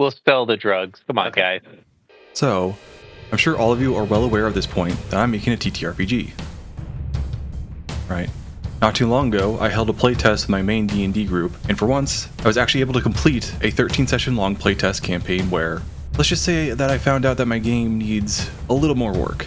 We'll spell the drugs. Come on, Okay. guys. So, I'm sure all of you are well aware at this point that I'm making a TTRPG. Right. Not too long ago, I held a playtest with my main D&D group, and for once, I was actually able to complete a 13-session long playtest campaign where, let's just say that I found out that my game needs a little more work.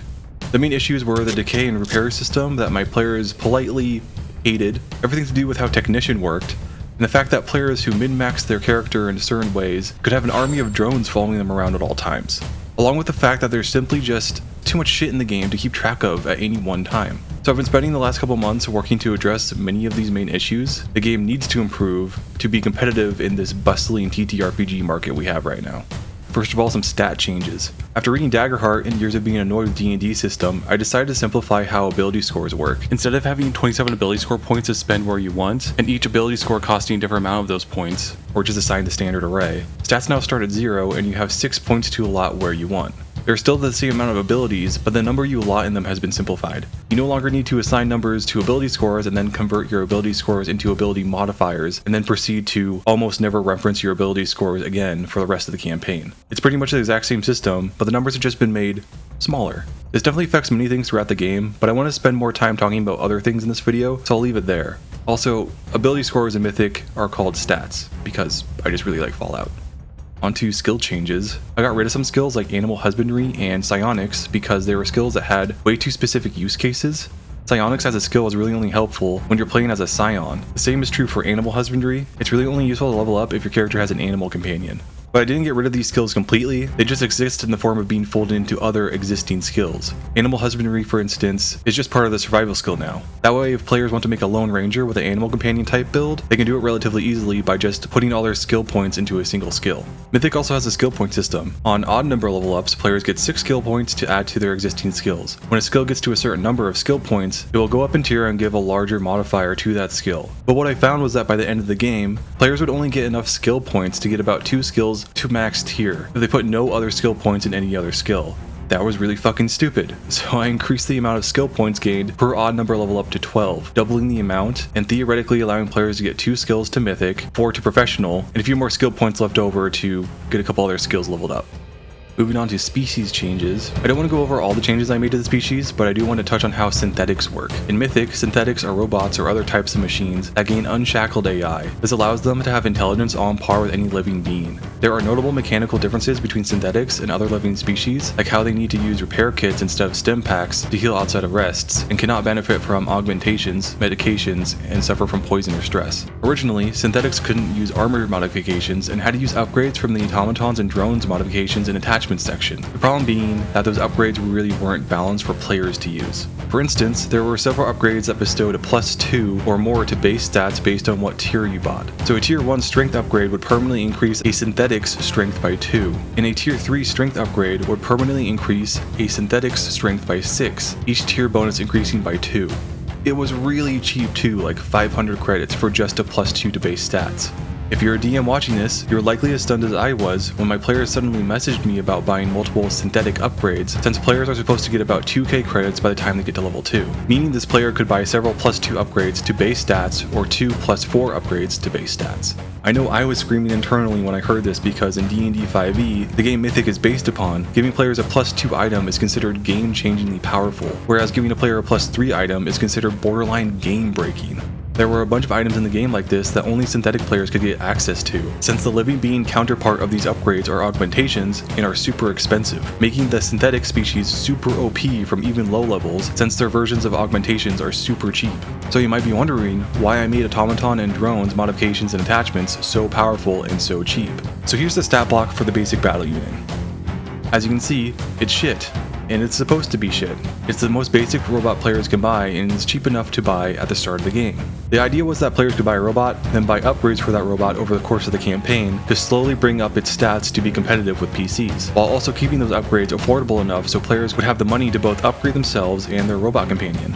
The main issues were the decay and repair system that my players politely hated, everything to do with how Technician worked, and the fact that players who min-maxed their character in certain ways could have an army of drones following them around at all times, along with the fact that there's simply just too much shit in the game to keep track of at any one time. So I've been spending the last couple months working to address many of these main issues the game needs to improve to be competitive in this bustling TTRPG market we have right now. First of all, some stat changes. After reading Daggerheart and years of being annoyed with D&D system, I decided to simplify how ability scores work. Instead of having 27 ability score points to spend where you want, and each ability score costing a different amount of those points, or just assign the standard array, stats now start at 0 and you have 6 points to allot where you want. They're still the same amount of abilities, but the number you allot in them has been simplified. You no longer need to assign numbers to ability scores and then convert your ability scores into ability modifiers, and then proceed to almost never reference your ability scores again for the rest of the campaign. It's pretty much the exact same system, but the numbers have just been made smaller. This definitely affects many things throughout the game, but I want to spend more time talking about other things in this video, so I'll leave it there. Also, ability scores in Mythic are called stats, because I just really like Fallout. Onto skill changes. I got rid of some skills like Animal Husbandry and Psionics because they were skills that had way too specific use cases. Psionics as a skill is really only helpful when you're playing as a Scion. The same is true for Animal Husbandry. It's really only useful to level up if your character has an animal companion. But I didn't get rid of these skills completely, they just exist in the form of being folded into other existing skills. Animal Husbandry, for instance, is just part of the survival skill now. That way, if players want to make a Lone Ranger with an animal companion type build, they can do it relatively easily by just putting all their skill points into a single skill. Mythic also has a skill point system. On odd number level ups, players get 6 skill points to add to their existing skills. When a skill gets to a certain number of skill points, it will go up in tier and give a larger modifier to that skill. But what I found was that by the end of the game, players would only get enough skill points to get about 2 skills to max tier if they put no other skill points in any other skill. That was really fucking stupid, so I increased the amount of skill points gained per odd number level up to 12, doubling the amount and theoretically allowing players to get 2 skills to Mythic, 4 to Professional, and a few more skill points left over to get a couple other skills leveled up. Moving on to species changes. I don't want to go over all the changes I made to the species, but I do want to touch on how synthetics work. In Mythic, synthetics are robots or other types of machines that gain unshackled AI. This allows them to have intelligence on par with any living being. There are notable mechanical differences between synthetics and other living species, like how they need to use repair kits instead of stim packs to heal outside of rests, and cannot benefit from augmentations, medications, and suffer from poison or stress. Originally, synthetics couldn't use armor modifications and had to use upgrades from the automatons and drones modifications and attachments section. The problem being that those upgrades really weren't balanced for players to use. For instance, there were several upgrades that bestowed a +2 or more to base stats based on what tier you bought. So a tier 1 strength upgrade would permanently increase a synthetic's strength by 2, and a tier 3 strength upgrade would permanently increase a synthetic's strength by 6, each tier bonus increasing by 2. It was really cheap too, like 500 credits for just a +2 to base stats. If you're a DM watching this, you're likely as stunned as I was when my players suddenly messaged me about buying multiple synthetic upgrades, since players are supposed to get about 2k credits by the time they get to level 2, meaning this player could buy several +2 upgrades to base stats or 2 +4 upgrades to base stats. I know I was screaming internally when I heard this because in D&D 5e, the game Mythic is based upon, giving players a +2 item is considered game-changingly powerful, whereas giving a player a +3 item is considered borderline game-breaking. There were a bunch of items in the game like this that only synthetic players could get access to, since the living being counterpart of these upgrades are augmentations and are super expensive, making the synthetic species super OP from even low levels, since their versions of augmentations are super cheap. So you might be wondering why I made automaton and drones modifications and attachments so powerful and so cheap. So here's the stat block for the basic battle unit. As you can see, it's shit. And it's supposed to be shit. It's the most basic robot players can buy, and it's cheap enough to buy at the start of the game. The idea was that players could buy a robot, then buy upgrades for that robot over the course of the campaign to slowly bring up its stats to be competitive with PCs, while also keeping those upgrades affordable enough so players would have the money to both upgrade themselves and their robot companion.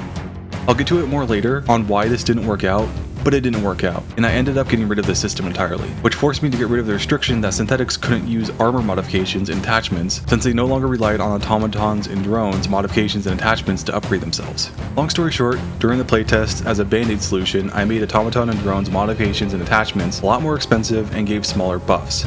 I'll get to it more later on why this didn't work out, but it didn't work out, and I ended up getting rid of this system entirely, which forced me to get rid of the restriction that synthetics couldn't use armor modifications and attachments, since they no longer relied on automatons and drones modifications and attachments to upgrade themselves. Long story short, during the playtest, as a band-aid solution, I made automaton and drones modifications and attachments a lot more expensive and gave smaller buffs.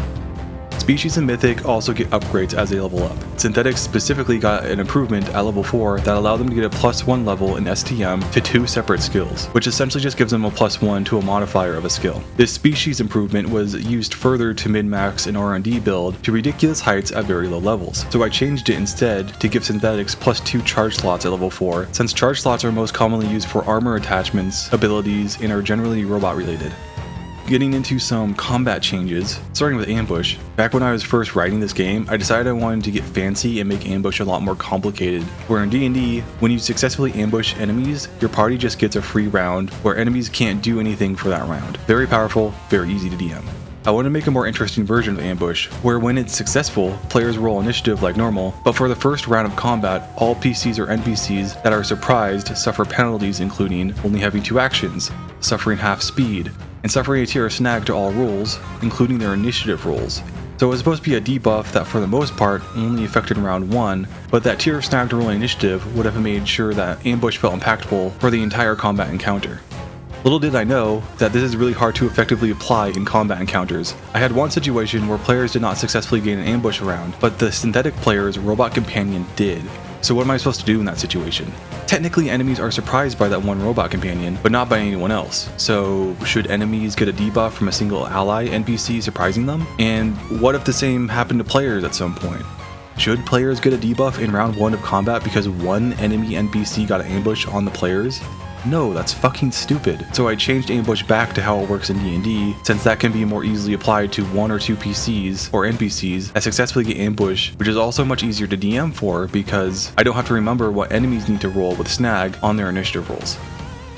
Species in Mythic also get upgrades as they level up. Synthetics specifically got an improvement at level 4 that allowed them to get a +1 level in STM to 2 separate skills, which essentially just gives them a +1 to a modifier of a skill. This species improvement was used further to min-max an R&D build to ridiculous heights at very low levels, so I changed it instead to give synthetics +2 charge slots at level 4, since charge slots are most commonly used for armor attachments, abilities, and are generally robot related. Getting into some combat changes, starting with ambush. Back when I was first writing this game, I decided I wanted to get fancy and make ambush a lot more complicated, where in D&D, when you successfully ambush enemies, your party just gets a free round where enemies can't do anything for that round. Very powerful, very easy to DM. I want to make a more interesting version of ambush, where when it's successful, players roll initiative like normal, but for the first round of combat, all PCs or NPCs that are surprised suffer penalties including only having 2 actions, suffering half speed, and suffering a tier of snag to all rolls, including their initiative rolls. So it was supposed to be a debuff that for the most part only affected round 1, but that tier of snag to rolling initiative would have made sure that ambush felt impactful for the entire combat encounter. Little did I know that this is really hard to effectively apply in combat encounters. I had one situation where players did not successfully gain an ambush round, but the synthetic player's robot companion did. So what am I supposed to do in that situation? Technically, enemies are surprised by that one robot companion, but not by anyone else. So should enemies get a debuff from a single ally NPC surprising them? And what if the same happened to players at some point? Should players get a debuff in round 1 of combat because one enemy NPC got an ambush on the players? No, that's fucking stupid. So I changed ambush back to how it works in D&D, since that can be more easily applied to 1 or 2 PCs or NPCs that successfully get ambushed, which is also much easier to DM for because I don't have to remember what enemies need to roll with snag on their initiative rolls.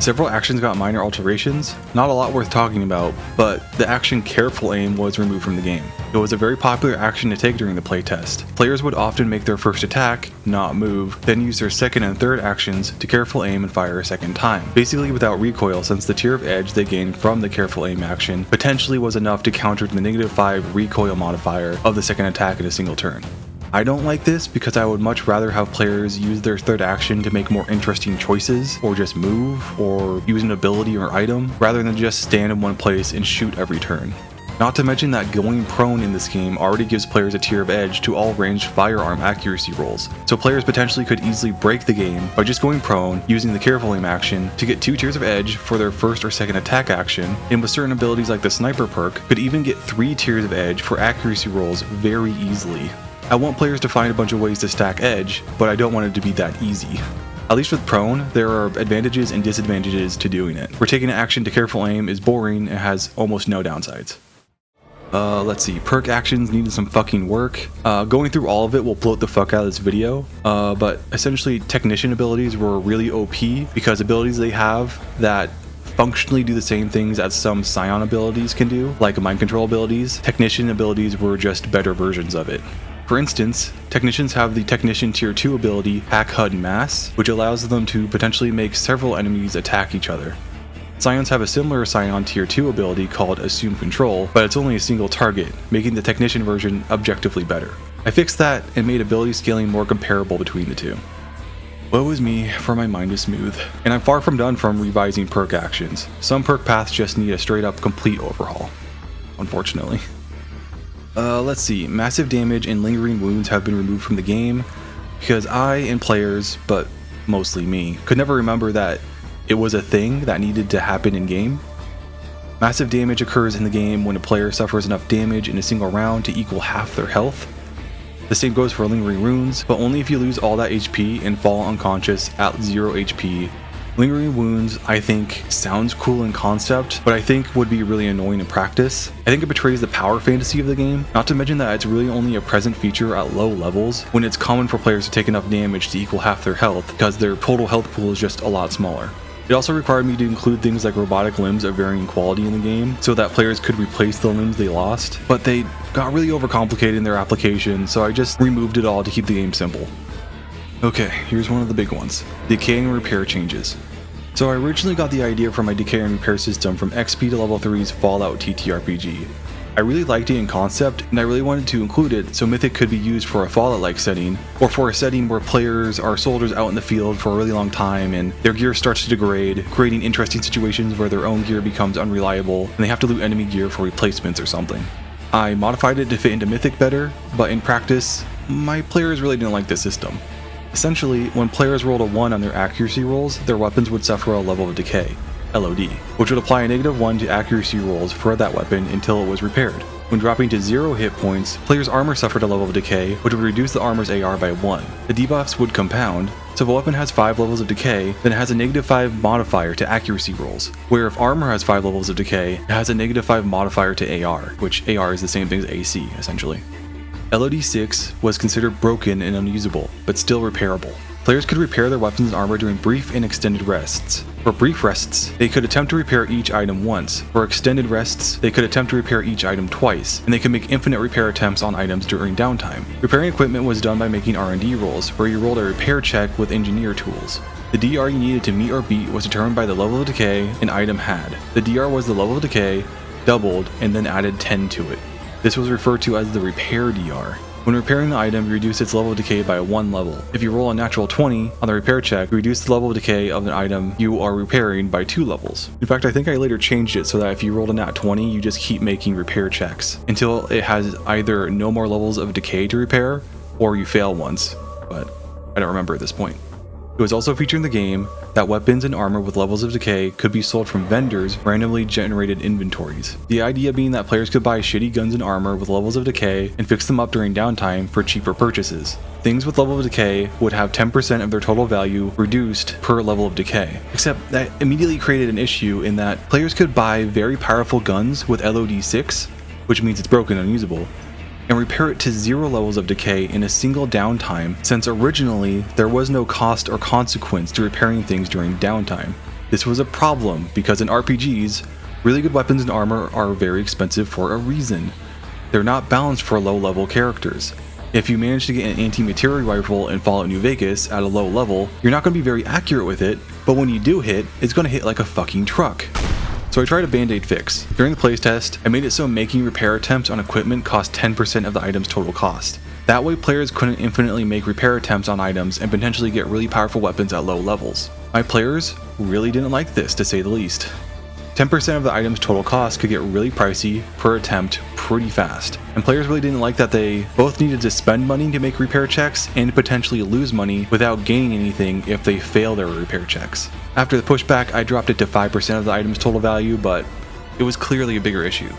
Several actions got minor alterations, not a lot worth talking about, but the action Careful Aim was removed from the game. It was a very popular action to take during the playtest. Players would often make their first attack, not move, then use their second and third actions to Careful Aim and fire a second time, basically without recoil, since the tier of edge they gained from the Careful Aim action potentially was enough to counter the -5 recoil modifier of the second attack in a single turn. I don't like this because I would much rather have players use their third action to make more interesting choices, or just move, or use an ability or item, rather than just stand in one place and shoot every turn. Not to mention that going prone in this game already gives players a tier of edge to all ranged firearm accuracy rolls, so players potentially could easily break the game by just going prone, using the Careful Aim action to get 2 tiers of edge for their first or second attack action, and with certain abilities like the sniper perk, could even get 3 tiers of edge for accuracy rolls very easily. I want players to find a bunch of ways to stack edge, but I don't want it to be that easy. At least with prone, there are advantages and disadvantages to doing it, where taking an action to Careful Aim is boring and has almost no downsides. Let's see, perk actions needed some fucking work. Going through all of it will bloat the fuck out of this video, but essentially technician abilities were really OP because abilities they have that functionally do the same things as some Scion abilities can do, like mind control abilities, technician abilities were just better versions of it. For instance, technicians have the Technician Tier 2 ability Hack HUD Mass, which allows them to potentially make several enemies attack each other. Scions have a similar Scion Tier 2 ability called Assume Control, but it's only a single target, making the Technician version objectively better. I fixed that and made ability scaling more comparable between the two. Woe is me, for my mind is smooth. And I'm far from done from revising perk actions. Some perk paths just need a straight up complete overhaul, unfortunately. Let's see, massive damage and lingering wounds have been removed from the game because I and players, but mostly me, could never remember that it was a thing that needed to happen in game. Massive damage occurs in the game when a player suffers enough damage in a single round to equal half their health. The same goes for lingering wounds, but only if you lose all that HP and fall unconscious at 0 HP. Lingering wounds, I think, sounds cool in concept, but I think would be really annoying in practice. I think it betrays the power fantasy of the game, not to mention that it's really only a present feature at low levels, when it's common for players to take enough damage to equal half their health, because their total health pool is just a lot smaller. It also required me to include things like robotic limbs of varying quality in the game, so that players could replace the limbs they lost, but they got really overcomplicated in their application, so I just removed it all to keep the game simple. Okay, here's one of the big ones, decay and repair changes. So I originally got the idea for my decay and repair system from XP to level 3's Fallout TTRPG. I really liked it in concept, and I really wanted to include it so Mythic could be used for a Fallout-like setting, or for a setting where players are soldiers out in the field for a really long time and their gear starts to degrade, creating interesting situations where their own gear becomes unreliable and they have to loot enemy gear for replacements or something. I modified it to fit into Mythic better, but in practice, my players really didn't like this system. Essentially, when players rolled a 1 on their accuracy rolls, their weapons would suffer a level of decay, LOD, which would apply a -1 to accuracy rolls for that weapon until it was repaired. When dropping to 0 hit points, players' armor suffered a level of decay, which would reduce the armor's AR by 1. The debuffs would compound, so if a weapon has 5 levels of decay, then it has a -5 modifier to accuracy rolls, where if armor has 5 levels of decay, it has a -5 modifier to AR, which AR is the same thing as AC, essentially. LOD 6 was considered broken and unusable, but still repairable. Players could repair their weapons and armor during brief and extended rests. For brief rests, they could attempt to repair each item once. For extended rests, they could attempt to repair each item twice, and they could make infinite repair attempts on items during downtime. Repairing equipment was done by making R&D rolls, where you rolled a repair check with engineer tools. The DR you needed to meet or beat was determined by the level of decay an item had. The DR was the level of decay, doubled, and then added 10 to it. This was referred to as the repair DR. When repairing the item, you reduce its level of decay by 1 level. If you roll a natural 20 on the repair check, you reduce the level of decay of an item you are repairing by 2 levels. In fact, I think I later changed it so that if you rolled a nat 20, you just keep making repair checks until it has either no more levels of decay to repair, or you fail once, but I don't remember at this point. It was also featured in the game that weapons and armor with levels of decay could be sold from vendors' randomly generated inventories. The idea being that players could buy shitty guns and armor with levels of decay and fix them up during downtime for cheaper purchases. Things with level of decay would have 10% of their total value reduced per level of decay. Except that immediately created an issue in that players could buy very powerful guns with LOD 6, which means it's broken and unusable, and repair it to 0 levels of decay in a single downtime, since originally there was no cost or consequence to repairing things during downtime. This was a problem because in RPGs, really good weapons and armor are very expensive for a reason. They're not balanced for low-level characters. If you manage to get an anti-materia rifle in Fallout New Vegas at a low level, you're not going to be very accurate with it, but when you do hit, it's going to hit like a fucking truck. So I tried a band-aid fix. During the playtest, I made it so making repair attempts on equipment cost 10% of the item's total cost. That way players couldn't infinitely make repair attempts on items and potentially get really powerful weapons at low levels. My players really didn't like this, to say the least. 10% of the item's total cost could get really pricey per attempt pretty fast, and players really didn't like that they both needed to spend money to make repair checks and potentially lose money without gaining anything if they fail their repair checks. After the pushback, I dropped it to 5% of the item's total value, but it was clearly a bigger issue.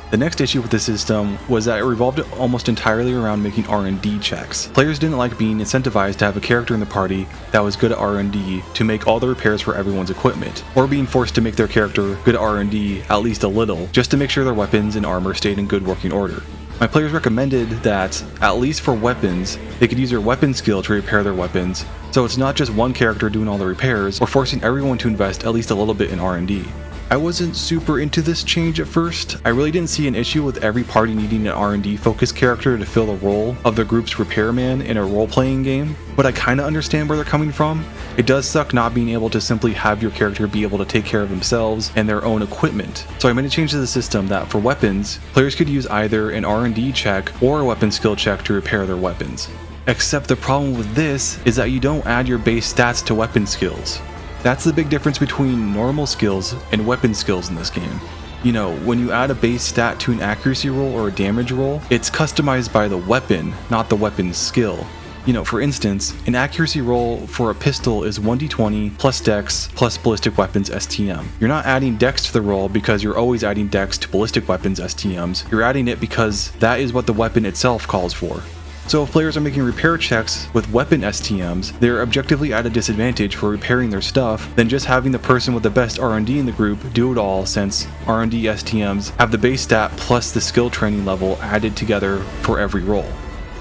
The next issue with the system was that it revolved almost entirely around making R&D checks. Players didn't like being incentivized to have a character in the party that was good at R&D to make all the repairs for everyone's equipment, or being forced to make their character good at R&D at least a little, just to make sure their weapons and armor stayed in good working order. My players recommended that, at least for weapons, they could use their weapon skill to repair their weapons, so it's not just one character doing all the repairs, or forcing everyone to invest at least a little bit in R&D. I wasn't super into this change at first. I really didn't see an issue with every party needing an R&D focused character to fill the role of the group's repairman in a role-playing game, but I kinda understand where they're coming from. It does suck not being able to simply have your character be able to take care of themselves and their own equipment. So I made a change to the system that for weapons, players could use either an R&D check or a weapon skill check to repair their weapons. Except the problem with this is that you don't add your base stats to weapon skills. That's the big difference between normal skills and weapon skills in this game. You know, when you add a base stat to an accuracy roll or a damage roll, it's customized by the weapon, not the weapon's skill. You know, for instance, an accuracy roll for a pistol is 1d20 plus dex plus ballistic weapons STM. You're not adding dex to the roll because you're always adding dex to ballistic weapons STMs. You're adding it because that is what the weapon itself calls for. So if players are making repair checks with weapon STMs, they're objectively at a disadvantage for repairing their stuff than just having the person with the best R&D in the group do it all, since R&D STMs have the base stat plus the skill training level added together for every roll.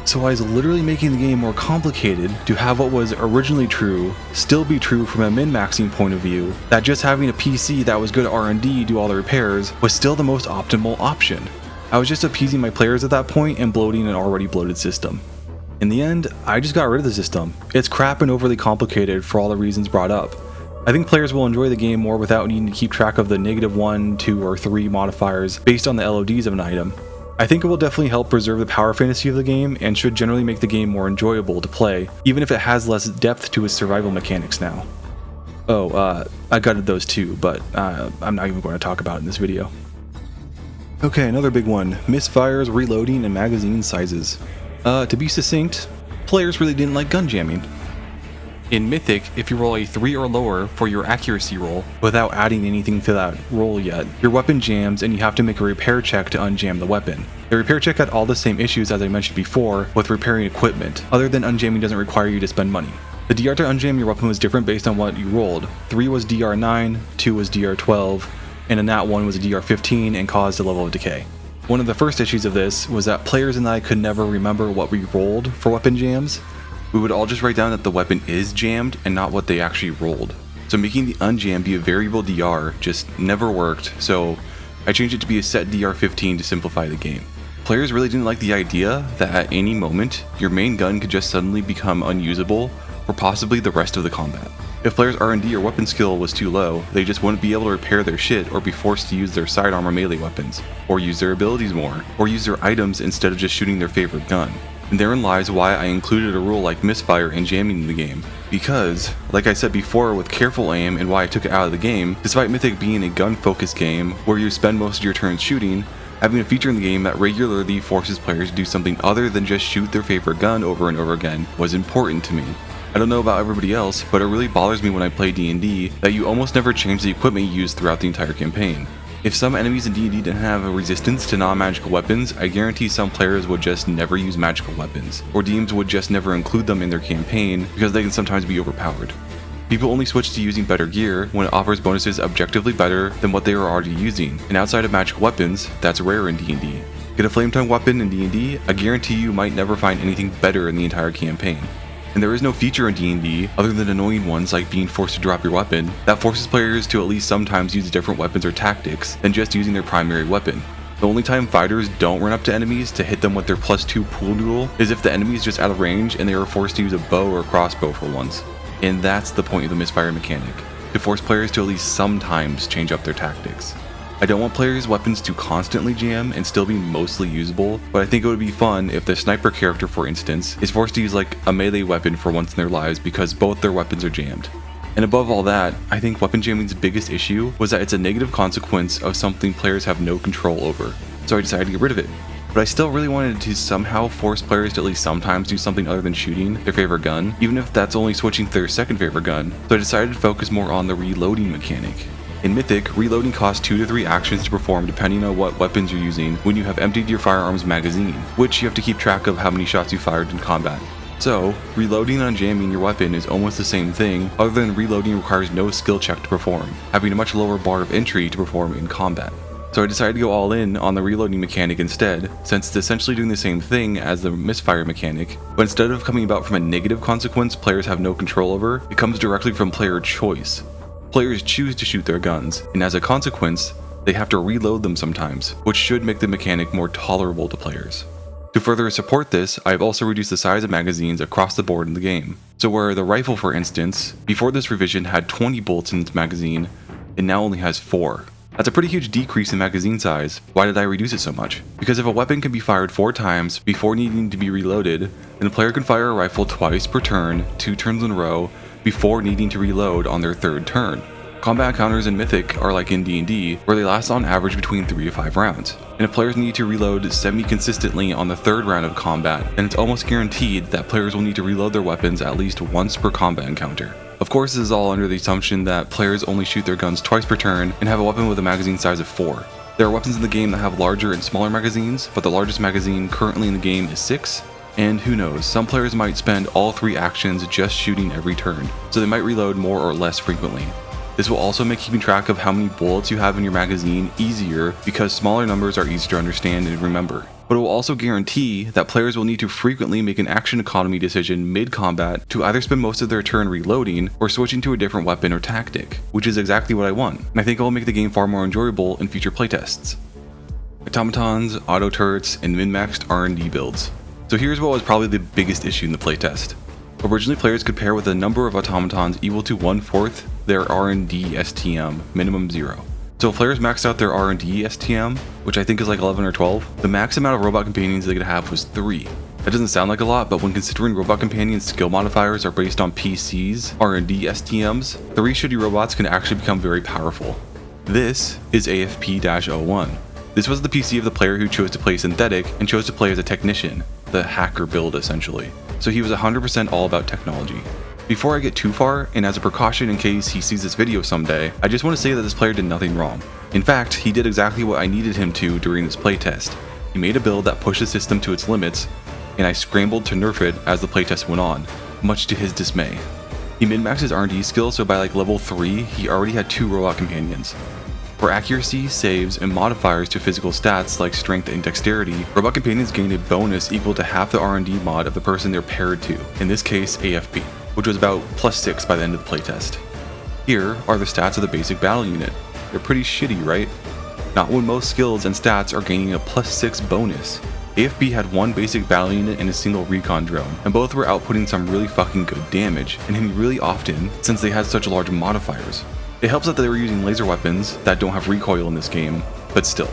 So I was literally making the game more complicated to have what was originally true still be true from a min-maxing point of view, that just having a PC that was good at R&D do all the repairs was still the most optimal option. I was just appeasing my players at that point and bloating an already bloated system. In the end, I just got rid of the system. It's crap and overly complicated for all the reasons brought up. I think players will enjoy the game more without needing to keep track of the -1, 2, or 3 modifiers based on the LODs of an item. I think it will definitely help preserve the power fantasy of the game and should generally make the game more enjoyable to play, even if it has less depth to its survival mechanics now. I gutted those too, but I'm not even going to talk about it in this video. Okay, another big one, misfires, reloading, and magazine sizes. To be succinct, players really didn't like gun jamming. In Mythic, if you roll a 3 or lower for your accuracy roll, without adding anything to that roll yet, your weapon jams and you have to make a repair check to unjam the weapon. The repair check had all the same issues as I mentioned before with repairing equipment, other than unjamming doesn't require you to spend money. The DR to unjam your weapon was different based on what you rolled. 3 was DR9, 2 was DR12, and a nat 1 was a DR15 and caused a level of decay. One of the first issues of this was that players and I could never remember what we rolled for weapon jams. We would all just write down that the weapon is jammed and not what they actually rolled. So making the unjam be a variable DR just never worked, so I changed it to be a set DR15 to simplify the game. Players really didn't like the idea that at any moment, your main gun could just suddenly become unusable for possibly the rest of the combat. If players' R&D or weapon skill was too low, they just wouldn't be able to repair their shit or be forced to use their sidearm or melee weapons, or use their abilities more, or use their items instead of just shooting their favorite gun. And therein lies why I included a rule like misfire and jamming in the game. Because, like I said before with careful aim and why I took it out of the game, despite Mythic being a gun-focused game where you spend most of your turns shooting, having a feature in the game that regularly forces players to do something other than just shoot their favorite gun over and over again was important to me. I don't know about everybody else, but it really bothers me when I play D&D that you almost never change the equipment you use throughout the entire campaign. If some enemies in D&D didn't have a resistance to non-magical weapons, I guarantee some players would just never use magical weapons, or DMs would just never include them in their campaign because they can sometimes be overpowered. People only switch to using better gear when it offers bonuses objectively better than what they are already using, and outside of magical weapons, that's rare in D&D. Get a flame tongue weapon in D&D, I guarantee you might never find anything better in the entire campaign. And there is no feature in D&D, other than annoying ones like being forced to drop your weapon, that forces players to at least sometimes use different weapons or tactics than just using their primary weapon. The only time fighters don't run up to enemies to hit them with their +2 pool noodle is if the enemy is just out of range and they are forced to use a bow or crossbow for once. And that's the point of the misfire mechanic, to force players to at least sometimes change up their tactics. I don't want players' weapons to constantly jam and still be mostly usable, but I think it would be fun if the sniper character, for instance, is forced to use like a melee weapon for once in their lives because both their weapons are jammed. And above all that, I think weapon jamming's biggest issue was that it's a negative consequence of something players have no control over, so I decided to get rid of it. But I still really wanted to somehow force players to at least sometimes do something other than shooting their favorite gun, even if that's only switching to their second favorite gun, so I decided to focus more on the reloading mechanic. In Mythic, reloading costs 2 to 3 actions to perform depending on what weapons you're using when you have emptied your firearm's magazine, which you have to keep track of how many shots you fired in combat. So, reloading and unjamming your weapon is almost the same thing, other than reloading requires no skill check to perform, having a much lower bar of entry to perform in combat. So I decided to go all in on the reloading mechanic instead, since it's essentially doing the same thing as the misfire mechanic, but instead of coming about from a negative consequence players have no control over, it comes directly from player choice. Players choose to shoot their guns, and as a consequence, they have to reload them sometimes, which should make the mechanic more tolerable to players. To further support this, I've also reduced the size of magazines across the board in the game. So where the rifle, for instance, before this revision had 20 bullets in its magazine, it now only has 4. That's a pretty huge decrease in magazine size. Why did I reduce it so much? Because if a weapon can be fired 4 times before needing to be reloaded, then a player can fire a rifle twice per turn, 2 turns in a row, before needing to reload on their 3rd turn. Combat encounters in Mythic are like in D&D, where they last on average between 3 to 5 rounds. And if players need to reload semi-consistently on the 3rd round of combat, then it's almost guaranteed that players will need to reload their weapons at least once per combat encounter. Of course, this is all under the assumption that players only shoot their guns twice per turn and have a weapon with a magazine size of 4. There are weapons in the game that have larger and smaller magazines, but the largest magazine currently in the game is 6. And who knows, some players might spend all 3 actions just shooting every turn, so they might reload more or less frequently. This will also make keeping track of how many bullets you have in your magazine easier because smaller numbers are easier to understand and remember. But it will also guarantee that players will need to frequently make an action economy decision mid-combat to either spend most of their turn reloading or switching to a different weapon or tactic, which is exactly what I want, and I think it will make the game far more enjoyable in future playtests. Automatons, auto turrets, and min-maxed R&D builds. So here's what was probably the biggest issue in the playtest. Originally, players could pair with a number of automatons equal to 1/4 their R&D STM, minimum 0. So if players maxed out their R&D STM, which I think is like 11 or 12, the max amount of robot companions they could have was 3. That doesn't sound like a lot, but when considering robot companions' skill modifiers are based on PC's R&D STMs, 3 shitty robots can actually become very powerful. This is AFP-01. This was the PC of the player who chose to play synthetic and chose to play as a technician, the hacker build essentially. So he was 100% all about technology. Before I get too far, and as a precaution in case he sees this video someday, I just want to say that this player did nothing wrong. In fact, he did exactly what I needed him to during this playtest. He made a build that pushed the system to its limits, and I scrambled to nerf it as the playtest went on, much to his dismay. He min-maxed his R&D skill, so by like level 3, he already had 2 robot companions. For accuracy, saves, and modifiers to physical stats like strength and dexterity, robot companions gained a bonus equal to half the R&D mod of the person they're paired to, in this case AFP, which was about +6 by the end of the playtest. Here are the stats of the basic battle unit. They're pretty shitty, right? Not when most skills and stats are gaining a +6 bonus. AFP had one basic battle unit and a single recon drone, and both were outputting some really fucking good damage, and hitting really often since they had such large modifiers. It helps that they were using laser weapons that don't have recoil in this game, but still.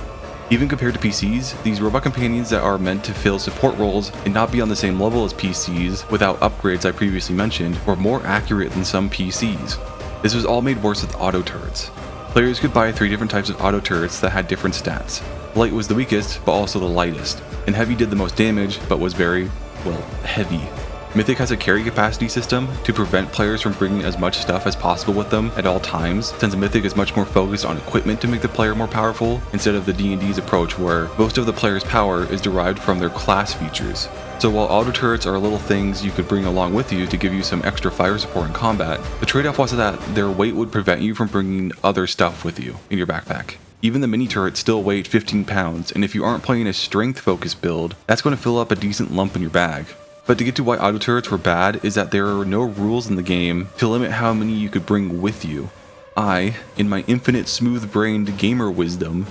Even compared to PCs, these robot companions that are meant to fill support roles and not be on the same level as PCs without upgrades I previously mentioned were more accurate than some PCs. This was all made worse with auto turrets. Players could buy 3 different types of auto turrets that had different stats. Light was the weakest, but also the lightest, and heavy did the most damage, but was very, well, heavy. Mythic has a carry capacity system to prevent players from bringing as much stuff as possible with them at all times, since Mythic is much more focused on equipment to make the player more powerful, instead of the D&D's approach where most of the player's power is derived from their class features. So while auto turrets are little things you could bring along with you to give you some extra fire support in combat, the trade-off was that their weight would prevent you from bringing other stuff with you in your backpack. Even the mini turrets still weighed 15 pounds, and if you aren't playing a strength-focused build, that's going to fill up a decent lump in your bag. But to get to why auto turrets were bad is that there are no rules in the game to limit how many you could bring with you. I, in my infinite smooth-brained gamer wisdom,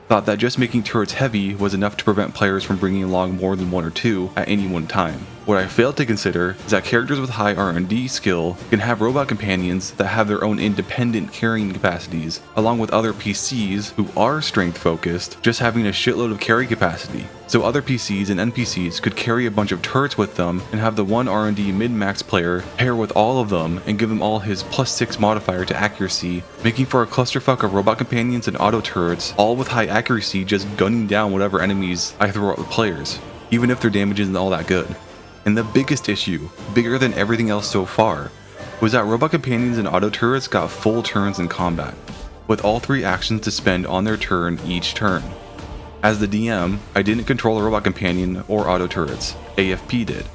thought that just making turrets heavy was enough to prevent players from bringing along more than 1 or 2 at any one time. What I failed to consider is that characters with high R&D skill can have robot companions that have their own independent carrying capacities, along with other PCs who are strength focused, just having a shitload of carry capacity. So other PCs and NPCs could carry a bunch of turrets with them and have the one R&D mid-max player pair with all of them and give him all his +6 modifier to accuracy, making for a clusterfuck of robot companions and auto turrets, all with high accuracy just gunning down whatever enemies I throw at the players, even if their damage isn't all that good. And the biggest issue, bigger than everything else so far, was that robot companions and auto turrets got full turns in combat, with all 3 actions to spend on their turn each turn. As the DM, I didn't control a robot companion or auto turrets, AFP did.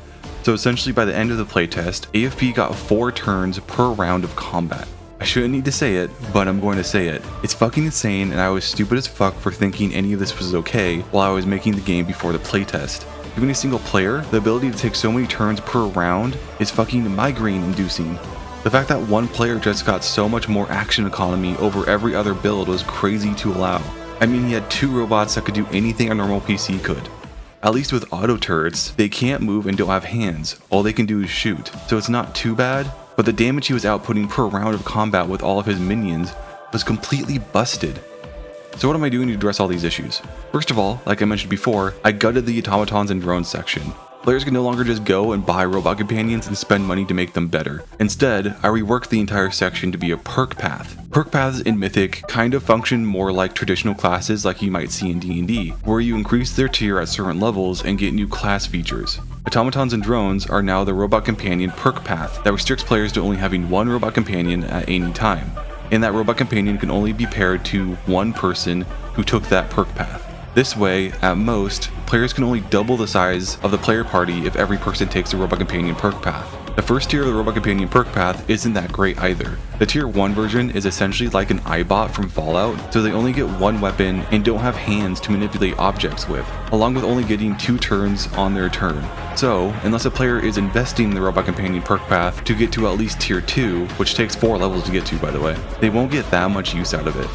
So essentially by the end of the playtest, AFP got 4 turns per round of combat. I shouldn't need to say it, but I'm going to say it. It's fucking insane, and I was stupid as fuck for thinking any of this was okay while I was making the game before the playtest. Giving a single player the ability to take so many turns per round is fucking migraine inducing. The fact that one player just got so much more action economy over every other build was crazy to allow. I mean, he had 2 robots that could do anything a normal PC could. At least with auto turrets, they can't move and don't have hands. All they can do is shoot, so it's not too bad, but the damage he was outputting per round of combat with all of his minions was completely busted. So what am I doing to address all these issues? First of all, like I mentioned before, I gutted the automatons and drones section. Players can no longer just go and buy robot companions and spend money to make them better. Instead, I reworked the entire section to be a perk path. Perk paths in Mythic kind of function more like traditional classes like you might see in D&D, where you increase their tier at certain levels and get new class features. Automatons and drones are now the robot companion perk path that restricts players to only having 1 robot companion at any time, and that robot companion can only be paired to 1 person who took that perk path. This way, at most, players can only double the size of the player party if every person takes the robot companion perk path. The first tier of the robot companion perk path isn't that great either. The tier 1 version is essentially like an iBot from Fallout, so they only get 1 weapon and don't have hands to manipulate objects with, along with only getting 2 turns on their turn. So, unless a player is investing in the robot companion perk path to get to at least tier 2, which takes 4 levels to get to by the way, they won't get that much use out of it.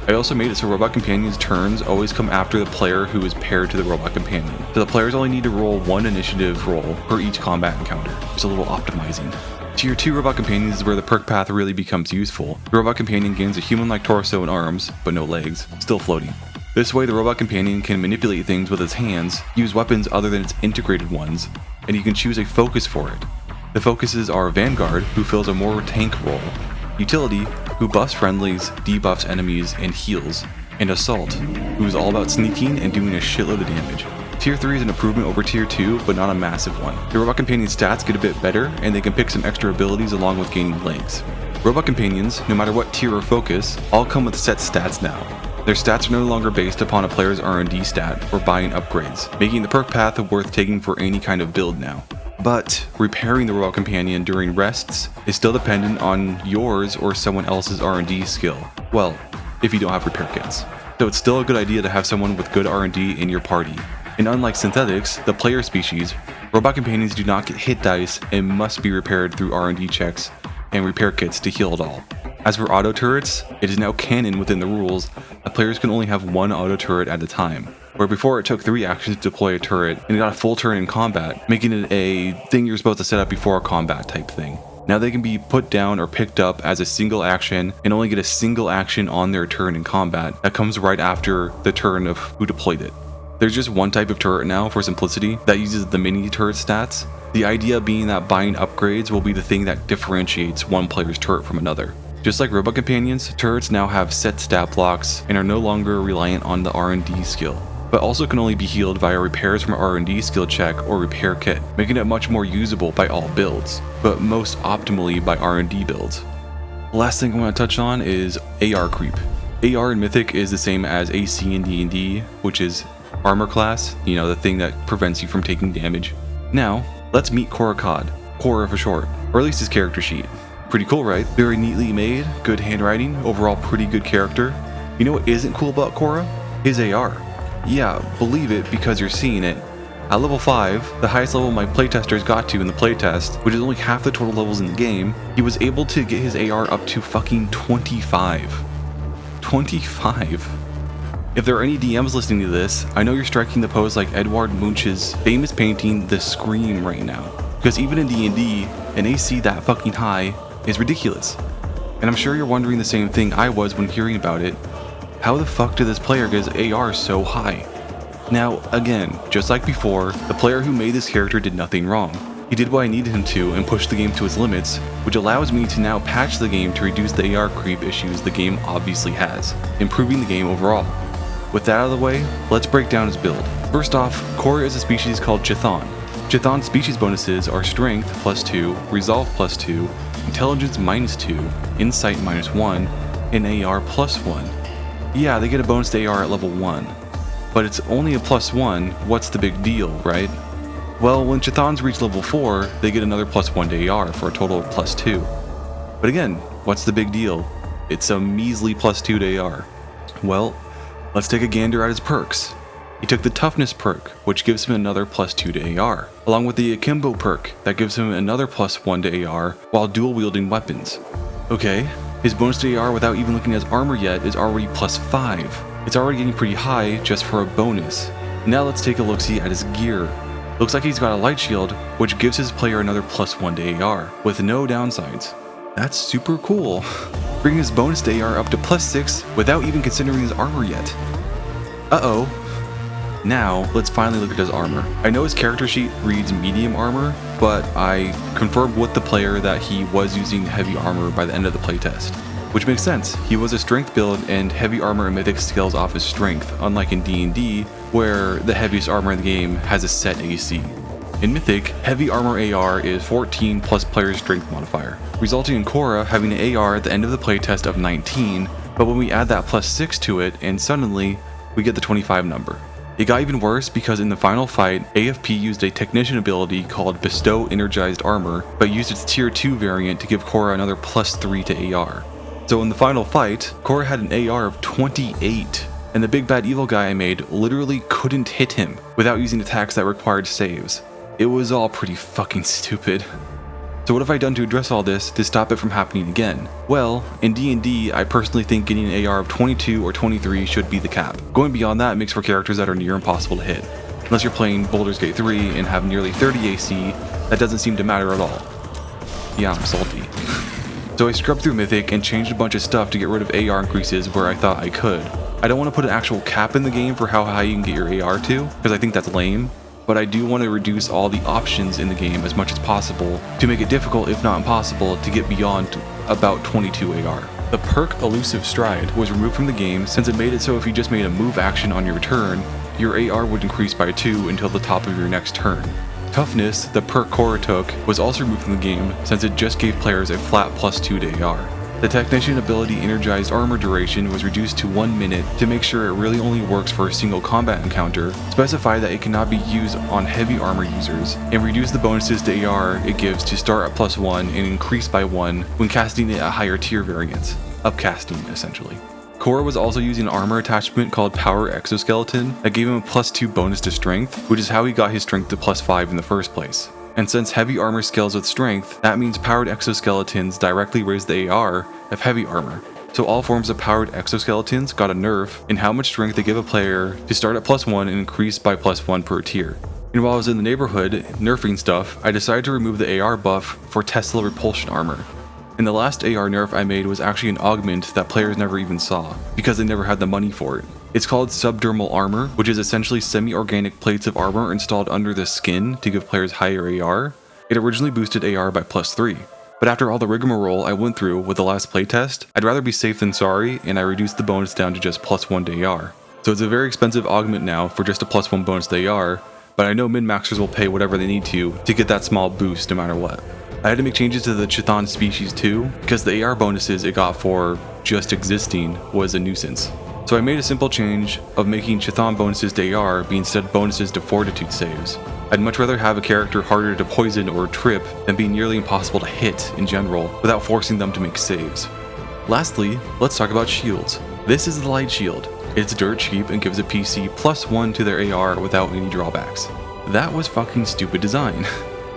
I also made it so robot companions' turns always come after the player who is paired to the robot companion, so the players only need to roll 1 initiative roll per each combat encounter. Just a little optimizing. Tier 2 robot companions is where the perk path really becomes useful. The robot companion gains a human-like torso and arms, but no legs, still floating. This way the robot companion can manipulate things with its hands, use weapons other than its integrated ones, and you can choose a focus for it. The focuses are Vanguard, who fills a more tank role, Utility, who buffs friendlies, debuffs enemies, and heals, and Assault, who is all about sneaking and doing a shitload of damage. Tier 3 is an improvement over Tier 2, but not a massive one. The Robot Companion stats get a bit better, and they can pick some extra abilities along with gaining legs. Robot Companions, no matter what tier or focus, all come with set stats now. Their stats are no longer based upon a player's R&D stat or buying upgrades, making the perk path worth taking for any kind of build now. But repairing the Robot Companion during rests is still dependent on yours or someone else's R&D skill. Well, if you don't have repair kits. So it's still a good idea to have someone with good R&D in your party. And unlike synthetics, the player species, Robot Companions do not get hit dice and must be repaired through R&D checks and repair kits to heal it all. As for auto turrets, it is now canon within the rules that players can only have one auto turret at a time, where before it took 3 actions to deploy a turret and it got a full turn in combat, making it a thing you're supposed to set up before a combat type thing. Now they can be put down or picked up as a single action and only get a single action on their turn in combat that comes right after the turn of who deployed it. There's just one type of turret now for simplicity that uses the mini turret stats, the idea being that buying upgrades will be the thing that differentiates one player's turret from another. Just like Robot Companions, turrets now have set stat blocks and are no longer reliant on the R&D skill, but also can only be healed via repairs from R&D skill check or repair kit, making it much more usable by all builds, but most optimally by R&D builds. The last thing I want to touch on is AR creep. AR in Mythic is the same as AC in D&D, which is armor class, the thing that prevents you from taking damage. Now, let's meet Korra Cod, Korra for short, or at least his character sheet. Pretty cool, right? Very neatly made, good handwriting, overall pretty good character. You know what isn't cool about Korra? His AR. Yeah, believe it because you're seeing it. At level 5, the highest level my playtesters got to in the playtest, which is only half the total levels in the game, he was able to get his AR up to fucking 25. 25. If there are any DMs listening to this, I know you're striking the pose like Edvard Munch's famous painting The Scream right now. Because even in D&D, an AC that fucking high is ridiculous. And I'm sure you're wondering the same thing I was when hearing about it. How the fuck did this player get his AR so high? Now, again, just like before, the player who made this character did nothing wrong. He did what I needed him to and pushed the game to its limits, which allows me to now patch the game to reduce the AR creep issues the game obviously has, improving the game overall. With that out of the way, let's break down his build. First off, Korra is a species called Chthon. Chthon's species bonuses are Strength +2, Resolve +2, Intelligence -2, Insight -1, and AR +1. Yeah, they get a bonus to AR at level 1. But it's only a +1, what's the big deal, right? Well, when Chthons reach level 4, they get another +1 to AR for a total of +2. But again, what's the big deal? It's a measly +2 to AR. Well, let's take a gander at his perks. He took the Toughness perk, which gives him another +2 to AR, along with the Akimbo perk that gives him another +1 to AR while dual wielding weapons. Okay, his bonus to AR without even looking at his armor yet is already +5. It's already getting pretty high just for a bonus. Now let's take a look-see at his gear. Looks like he's got a light shield, which gives his player another +1 to AR, with no downsides. That's super cool. Bringing his bonus to AR up to +6 without even considering his armor yet. Uh-oh. Now, let's finally look at his armor. I know his character sheet reads medium armor, but I confirmed with the player that he was using heavy armor by the end of the playtest. Which makes sense, he was a strength build and heavy armor in Mythic scales off his strength, unlike in D&D, where the heaviest armor in the game has a set AC. In Mythic, heavy armor AR is 14 plus player's strength modifier, resulting in Korra having an AR at the end of the playtest of 19, but when we add that +6 to it, and suddenly, we get the 25 number. It got even worse because in the final fight, AFP used a technician ability called Bestow Energized Armor, but used its tier 2 variant to give Korra another +3 to AR. So in the final fight, Korra had an AR of 28, and the big bad evil guy I made literally couldn't hit him without using attacks that required saves. It was all pretty fucking stupid. So what have I done to address all this to stop it from happening again? Well, in D&D, I personally think getting an AR of 22 or 23 should be the cap. Going beyond that makes for characters that are near impossible to hit. Unless you're playing Baldur's Gate 3 and have nearly 30 AC, that doesn't seem to matter at all. Yeah, I'm salty. So I scrubbed through Mythic and changed a bunch of stuff to get rid of AR increases where I thought I could. I don't want to put an actual cap in the game for how high you can get your AR to, because I think that's lame. But I do want to reduce all the options in the game as much as possible to make it difficult, if not impossible, to get beyond about 22 AR. The perk Elusive Stride was removed from the game since it made it so if you just made a move action on your turn, your AR would increase by 2 until the top of your next turn. Toughness, the perk Korra took, was also removed from the game since it just gave players a flat +2 to AR. The Technician ability Energized Armor duration was reduced to 1 minute to make sure it really only works for a single combat encounter, specify that it cannot be used on heavy armor users, and reduce the bonuses to AR it gives to start at +1 and increase by 1 when casting it at higher tier variants, upcasting essentially. Korra was also using an armor attachment called Power Exoskeleton that gave him a +2 bonus to strength, which is how he got his strength to +5 in the first place. And since heavy armor scales with strength, that means powered exoskeletons directly raise the AR of heavy armor. So all forms of powered exoskeletons got a nerf in how much strength they give a player to start at +1 and increase by +1 per tier. And while I was in the neighborhood nerfing stuff, I decided to remove the AR buff for Tesla repulsion armor. And the last AR nerf I made was actually an augment that players never even saw, because they never had the money for it. It's called subdermal armor, which is essentially semi-organic plates of armor installed under the skin to give players higher AR. It originally boosted AR by +3, but after all the rigmarole I went through with the last playtest, I'd rather be safe than sorry, and I reduced the bonus down to just +1 to AR. So it's a very expensive augment now for just a +1 bonus to AR, but I know min-maxers will pay whatever they need to get that small boost no matter what. I had to make changes to the Chthon species too, because the AR bonuses it got for just existing was a nuisance. So I made a simple change of making Chthon bonuses to AR be instead bonuses to fortitude saves. I'd much rather have a character harder to poison or trip than be nearly impossible to hit in general without forcing them to make saves. Lastly, let's talk about shields. This is the light shield. It's dirt cheap and gives a PC +1 to their AR without any drawbacks. That was fucking stupid design.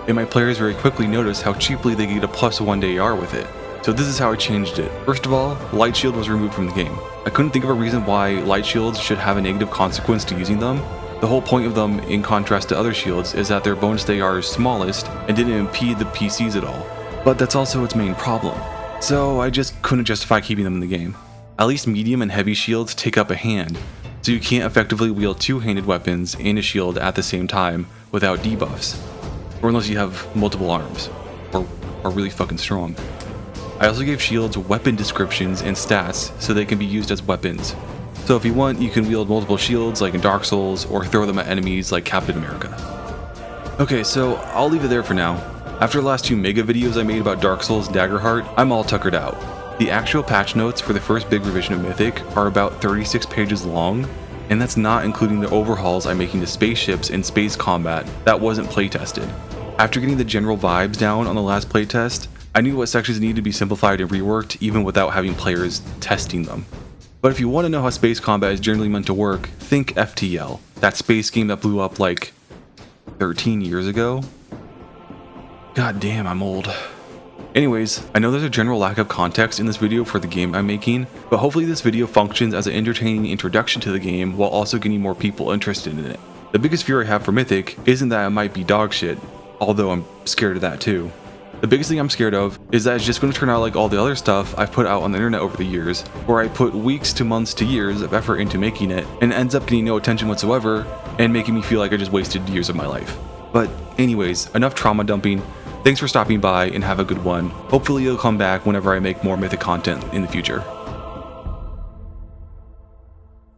And my players very quickly noticed how cheaply they get a +1 to AR with it. So this is how I changed it. First of all, Light Shield was removed from the game. I couldn't think of a reason why Light Shields should have a negative consequence to using them. The whole point of them, in contrast to other shields, is that their bonus to AR is smallest and didn't impede the PCs at all. But that's also its main problem. So I just couldn't justify keeping them in the game. At least medium and heavy shields take up a hand, so you can't effectively wield two-handed weapons and a shield at the same time without debuffs. Or unless you have multiple arms, or are really fucking strong. I also gave shields weapon descriptions and stats so they can be used as weapons. So if you want, you can wield multiple shields like in Dark Souls, or throw them at enemies like Captain America. Okay, so I'll leave it there for now. After the last 2 mega videos I made about Dark Souls Daggerheart, I'm all tuckered out. The actual patch notes for the first big revision of Mythic are about 36 pages long, and that's not including the overhauls I'm making to spaceships and space combat that wasn't playtested. After getting the general vibes down on the last playtest, I knew what sections needed to be simplified and reworked even without having players testing them. But if you want to know how space combat is generally meant to work, think FTL, that space game that blew up like 13 years ago. God damn, I'm old. Anyways, I know there's a general lack of context in this video for the game I'm making, but hopefully this video functions as an entertaining introduction to the game while also getting more people interested in it. The biggest fear I have for Mythic isn't that it might be dog shit, although I'm scared of that too. The biggest thing I'm scared of is that it's just going to turn out like all the other stuff I've put out on the internet over the years, where I put weeks to months to years of effort into making it, and ends up getting no attention whatsoever, and making me feel like I just wasted years of my life. But anyways, enough trauma dumping. Thanks for stopping by and have a good one. Hopefully you'll come back whenever I make more Mythic content in the future.